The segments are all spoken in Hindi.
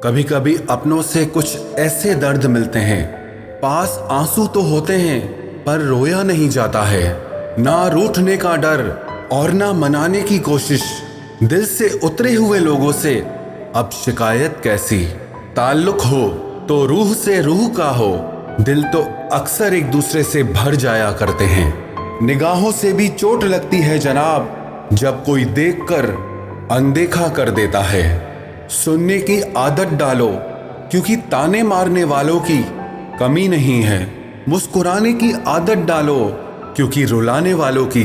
कभी कभी अपनों से कुछ ऐसे दर्द मिलते हैं, पास आंसू तो होते हैं पर रोया नहीं जाता है। ना रूठने का डर और ना मनाने की कोशिश। दिल से उतरे हुए लोगों से अब शिकायत कैसी। ताल्लुक हो तो रूह से रूह का हो, दिल तो अक्सर एक दूसरे से भर जाया करते हैं। निगाहों से भी चोट लगती है जनाब, जब कोई देखकर अनदेखा कर देता है। सुनने की आदत डालो क्योंकि ताने मारने वालों की कमी नहीं है। मुस्कुराने की आदत डालो क्योंकि रुलाने वालों की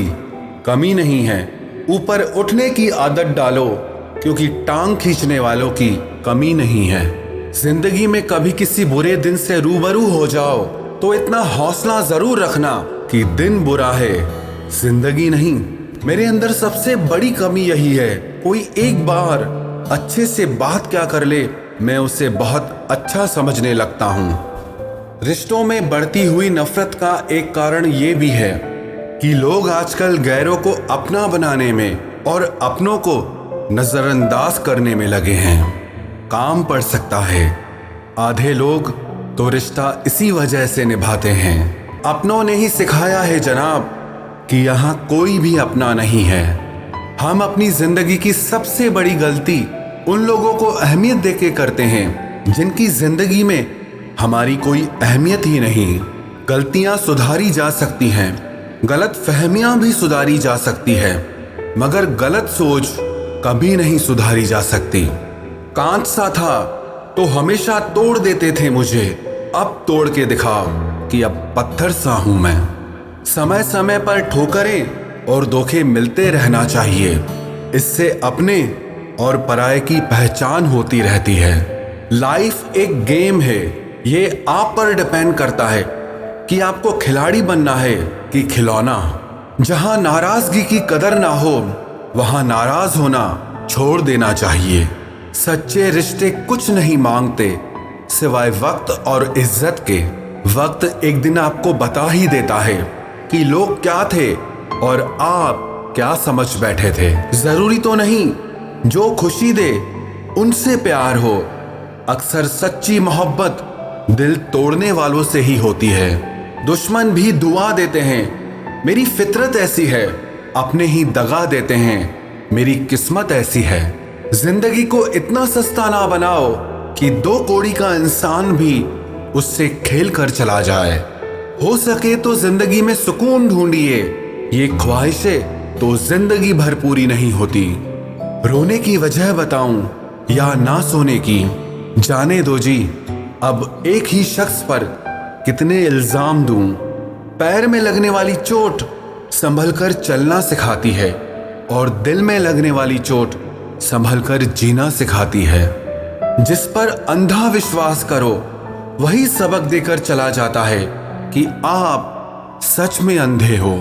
कमी नहीं है। ऊपर उठने की आदत डालो क्योंकि टांग खींचने वालों की कमी नहीं है। जिंदगी में कभी किसी बुरे दिन से रूबरू हो जाओ तो इतना हौसला जरूर रखना कि दिन बुरा है, जिंदगी नहीं। मेरे अंदर सबसे बड़ी कमी यही है, कोई एक बार अच्छे से बात क्या कर ले, मैं उसे बहुत अच्छा समझने लगता हूँ। रिश्तों में बढ़ती हुई नफरत का एक कारण ये भी है कि लोग आजकल गैरों को अपना बनाने में और अपनों को नजरअंदाज करने में लगे हैं। काम पड़ सकता है, आधे लोग तो रिश्ता इसी वजह से निभाते हैं। अपनों ने ही सिखाया है जनाब कि यहाँ कोई भी अपना नहीं है। हम अपनी जिंदगी की सबसे बड़ी गलती उन लोगों को अहमियत देके करते हैं जिनकी जिंदगी में हमारी कोई अहमियत ही नहीं। गलतियां सुधारी जा सकती हैं, गलत फहमियां भी सुधारी जा सकती है, मगर गलत सोच कभी नहीं सुधारी जा सकती। कांच सा था तो हमेशा तोड़ देते थे मुझे, अब तोड़ के दिखाओ कि अब पत्थर सा हूं मैं। समय समय पर ठोकरें और धोखे मिलते रहना चाहिए, इससे अपने और पराये की पहचान होती रहती है। लाइफ एक गेम है, ये आप पर डिपेंड करता है कि आपको खिलाड़ी बनना है कि खिलौना। जहां नाराजगी की कदर ना हो वहां नाराज होना छोड़ देना चाहिए। सच्चे रिश्ते कुछ नहीं मांगते सिवाय वक्त और इज्जत के। वक्त एक दिन आपको बता ही देता है कि लोग क्या थे और आप क्या समझ बैठे थे। जरूरी तो नहीं जो खुशी दे उनसे प्यार हो, अक्सर सच्ची मोहब्बत दिल तोड़ने वालों से ही होती है। दुश्मन भी दुआ देते हैं, मेरी फितरत ऐसी है। अपने ही दगा देते हैं, मेरी किस्मत ऐसी है। जिंदगी को इतना सस्ता ना बनाओ कि 2 कौड़ी का इंसान भी उससे खेल कर चला जाए। हो सके तो जिंदगी में सुकून ढूंढिए, ये ख्वाहिशें तो जिंदगी भर पूरी नहीं होती। रोने की वजह बताऊं या ना सोने की, जाने दो जी। अब एक ही शख्स पर कितने इल्जाम दूं। पैर में लगने वाली चोट संभल कर चलना सिखाती है और दिल में लगने वाली चोट संभल कर जीना सिखाती है। जिस पर अंधा विश्वास करो वही सबक देकर चला जाता है कि आप सच में अंधे हो।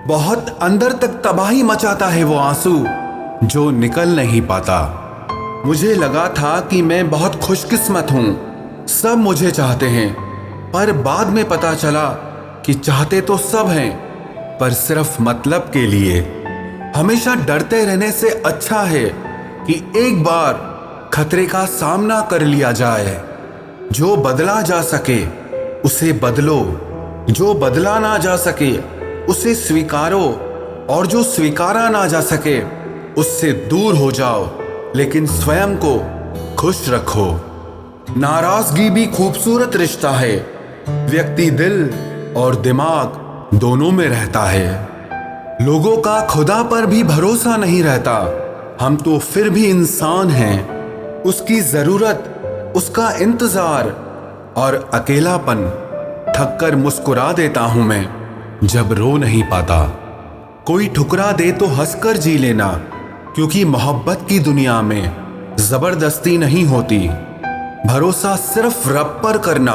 बहुत अंदर तक तबाही मचाता है वो आंसू जो निकल नहीं पाता। मुझे लगा था कि मैं बहुत खुशकिस्मत हूं, सब मुझे चाहते हैं, पर बाद में पता चला कि चाहते तो सब हैं पर सिर्फ मतलब के लिए। हमेशा डरते रहने से अच्छा है कि एक बार खतरे का सामना कर लिया जाए। जो बदला जा सके उसे बदलो, जो बदला ना जा सके उसे स्वीकारो, और जो स्वीकारा ना जा सके उससे दूर हो जाओ, लेकिन स्वयं को खुश रखो। नाराजगी भी खूबसूरत रिश्ता है, व्यक्ति दिल और दिमाग दोनों में रहता है। लोगों का खुदा पर भी भरोसा नहीं रहता, हम तो फिर भी इंसान हैं। उसकी जरूरत, उसका इंतजार और अकेलापन थक कर मुस्कुरा देता हूं मैं जब रो नहीं पाता। कोई ठुकरा दे तो हंसकर जी लेना, क्योंकि मोहब्बत की दुनिया में जबरदस्ती नहीं होती। भरोसा सिर्फ रब पर करना।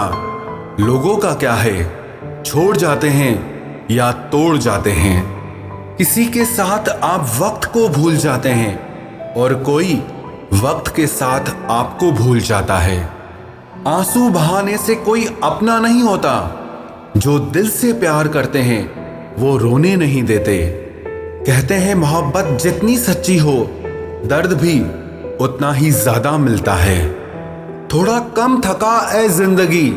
लोगों का क्या है, छोड़ जाते हैं या तोड़ जाते हैं। किसी के साथ आप वक्त को भूल जाते हैं और कोई वक्त के साथ आपको भूल जाता है। आंसू बहाने से कोई अपना नहीं होता, जो दिल से प्यार करते हैं वो रोने नहीं देते। कहते हैं मोहब्बत जितनी सच्ची हो दर्द भी उतना ही ज्यादा मिलता है। थोड़ा कम थका ए जिंदगी,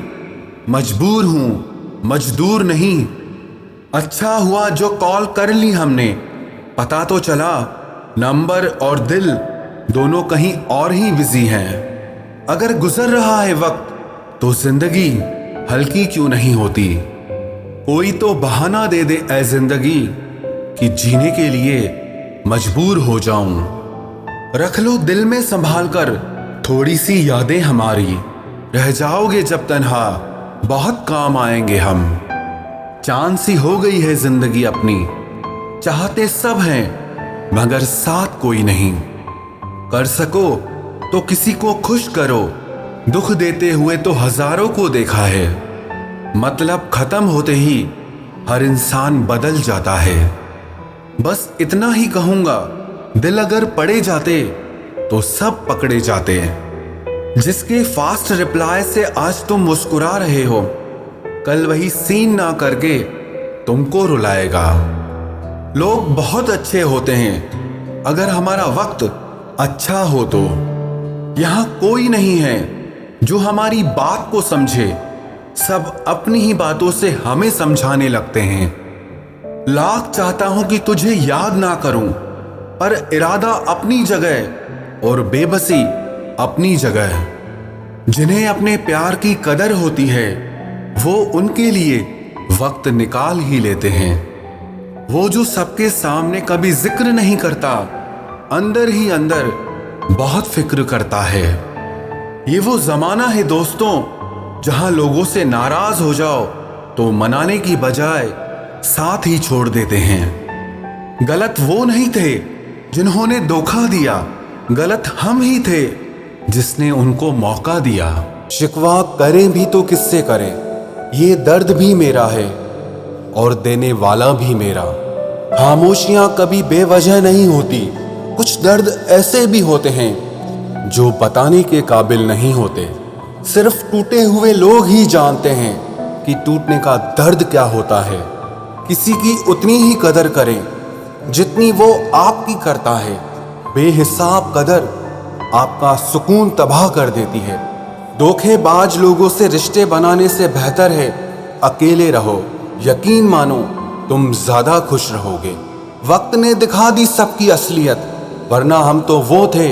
मजबूर हूं मजदूर नहीं। अच्छा हुआ जो कॉल कर ली हमने, पता तो चला नंबर और दिल दोनों कहीं और ही बिजी हैं। अगर गुजर रहा है वक्त तो जिंदगी हल्की क्यों नहीं होती। कोई तो बहाना दे दे ऐ जिंदगी कि जीने के लिए मजबूर हो जाऊं। रख लो दिल में संभाल कर थोड़ी सी यादें हमारी, रह जाओगे जब तन्हा बहुत काम आएंगे हम। चांद सी हो गई है जिंदगी अपनी, चाहते सब हैं मगर साथ कोई नहीं। कर सको तो किसी को खुश करो, दुख देते हुए तो हजारों को देखा है। मतलब खत्म होते ही हर इंसान बदल जाता है। बस इतना ही कहूंगा, दिल अगर पड़े जाते तो सब पकड़े जाते। जिसके फास्ट रिप्लाई से आज तुम मुस्कुरा रहे हो, कल वही सीन ना करके तुमको रुलाएगा। लोग बहुत अच्छे होते हैं अगर हमारा वक्त अच्छा हो तो। यहां कोई नहीं है जो हमारी बात को समझे, सब अपनी ही बातों से हमें समझाने लगते हैं। लाख चाहता हूं कि तुझे याद ना करूं, पर इरादा अपनी जगह और बेबसी अपनी जगह। जिन्हें अपने प्यार की कदर होती है वो उनके लिए वक्त निकाल ही लेते हैं। वो जो सबके सामने कभी जिक्र नहीं करता, अंदर ही अंदर बहुत फिक्र करता है। ये वो जमाना है दोस्तों जहां लोगों से नाराज हो जाओ तो मनाने की बजाय साथ ही छोड़ देते हैं। गलत वो नहीं थे जिन्होंने धोखा दिया, गलत हम ही थे जिसने उनको मौका दिया। शिकवा करें भी तो किससे करें, ये दर्द भी मेरा है और देने वाला भी मेरा। खामोशियां कभी बेवजह नहीं होती, कुछ दर्द ऐसे भी होते हैं जो बताने के काबिल नहीं होते। सिर्फ टूटे हुए लोग ही जानते हैं कि टूटने का दर्द क्या होता है। किसी की उतनी ही कदर करें जितनी वो आपकी करता है। बेहिसाब कदर आपका सुकून तबाह कर देती है। धोखेबाज लोगों से रिश्ते बनाने से बेहतर है अकेले रहो। यकीन मानो तुम ज्यादा खुश रहोगे। वक्त ने दिखा दी सबकी असलियत, वरना हम तो वो थे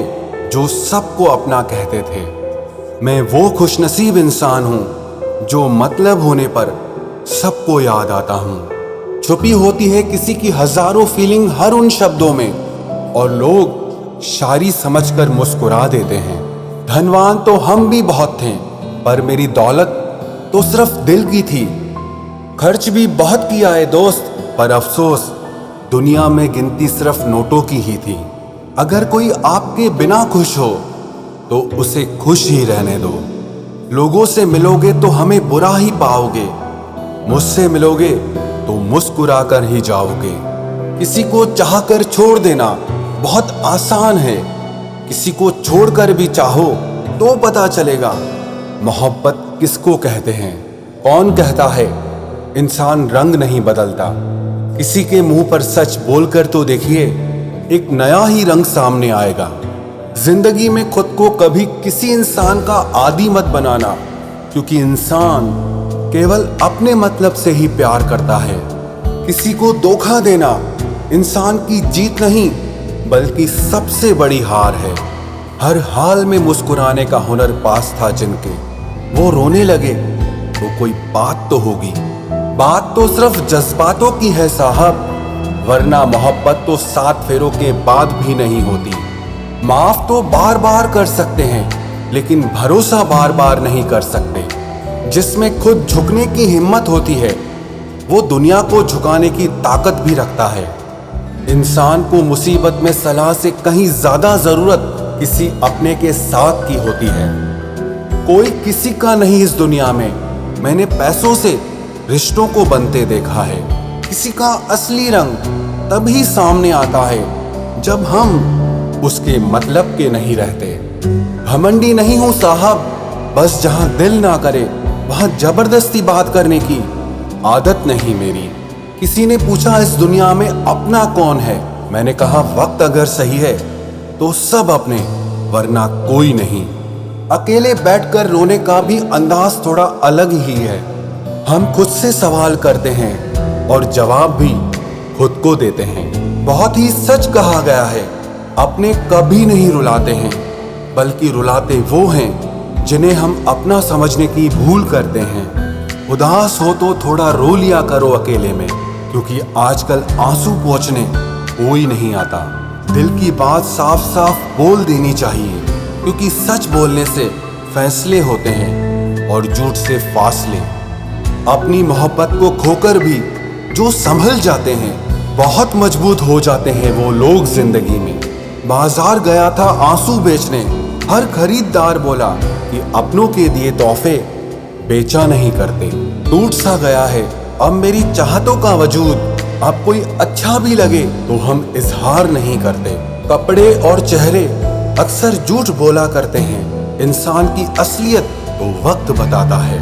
जो सबको अपना कहते थे। मैं वो खुशनसीब इंसान हूँ जो मतलब होने पर सबको याद आता हूँ। छुपी होती है किसी की हजारों फीलिंग हर उन शब्दों में, और लोग शायरी समझकर मुस्कुरा देते हैं। धनवान तो हम भी बहुत थे, पर मेरी दौलत तो सिर्फ दिल की थी। खर्च भी बहुत किया है दोस्त, पर अफसोस दुनिया में गिनती सिर्फ नोटों की ही थी। अगर कोई आपके बिना खुश हो तो उसे खुश ही रहने दो। लोगों से मिलोगे तो हमें बुरा ही पाओगे, मुझसे मिलोगे तो मुस्कुरा कर ही जाओगे। किसी को चाहकर छोड़ देना बहुत आसान है, किसी को छोड़कर भी चाहो तो पता चलेगा मोहब्बत किसको कहते हैं। कौन कहता है इंसान रंग नहीं बदलता। किसी के मुंह पर सच बोलकर तो देखिए, एक नया ही रंग सामने आएगा। जिंदगी में खुद को कभी किसी इंसान का आदी मत बनाना, क्योंकि इंसान केवल अपने मतलब से ही प्यार करता है। किसी को धोखा देना इंसान की जीत नहीं बल्कि सबसे बड़ी हार है। हर हाल में मुस्कुराने का हुनर पास था जिनके, वो रोने लगे तो कोई बात तो होगी। बात तो सिर्फ जज्बातों की है साहब, वरना मोहब्बत तो 7 फेरों के बाद भी नहीं होती। माफ तो बार बार कर सकते हैं, लेकिन भरोसा बार बार नहीं कर सकते। जिसमें खुद झुकने की हिम्मत होती है वो दुनिया को झुकाने की ताकत भी रखता है। इंसान को मुसीबत में सलाह से कहीं ज्यादा जरूरत किसी अपने के साथ की होती है। कोई किसी का नहीं इस दुनिया में, मैंने पैसों से रिश्तों को बनते देखा है। किसी का असली रंग तभी सामने आता है जब हम उसके मतलब के नहीं रहते। घमंडी नहीं हूं साहब, बस जहां दिल ना करे वहां जबरदस्ती बात करने की आदत नहीं मेरी। किसी ने पूछा इस दुनिया में अपना कौन है, मैंने कहा वक्त अगर सही है तो सब अपने, वरना कोई नहीं। अकेले बैठकर रोने का भी अंदाज थोड़ा अलग ही है। हम खुद से सवाल करते हैं और जवाब भी खुद को देते हैं। बहुत ही सच कहा गया है, अपने कभी नहीं रुलाते हैं, बल्कि रुलाते वो हैं जिन्हें हम अपना समझने की भूल करते हैं। उदास हो तो थोड़ा रो लिया करो अकेले में, क्योंकि आजकल आंसू पोंछने कोई नहीं आता। दिल की बात साफ साफ बोल देनी चाहिए, क्योंकि सच बोलने से फैसले होते हैं और झूठ से फासले। अपनी मोहब्बत को खोकर भी जो संभल जाते हैं, बहुत मजबूत हो जाते हैं वो लोग जिंदगी में। बाजार गया था आंसू बेचने, हर खरीदार बोला कि अपनों के दिए तोहफे बेचा नहीं करते। टूट सा गया है अब मेरी चाहतों का वजूद, अब कोई अच्छा भी लगे तो हम इजहार नहीं करते। कपड़े और चेहरे अक्सर झूठ बोला करते हैं, इंसान की असलियत तो वक्त बताता है।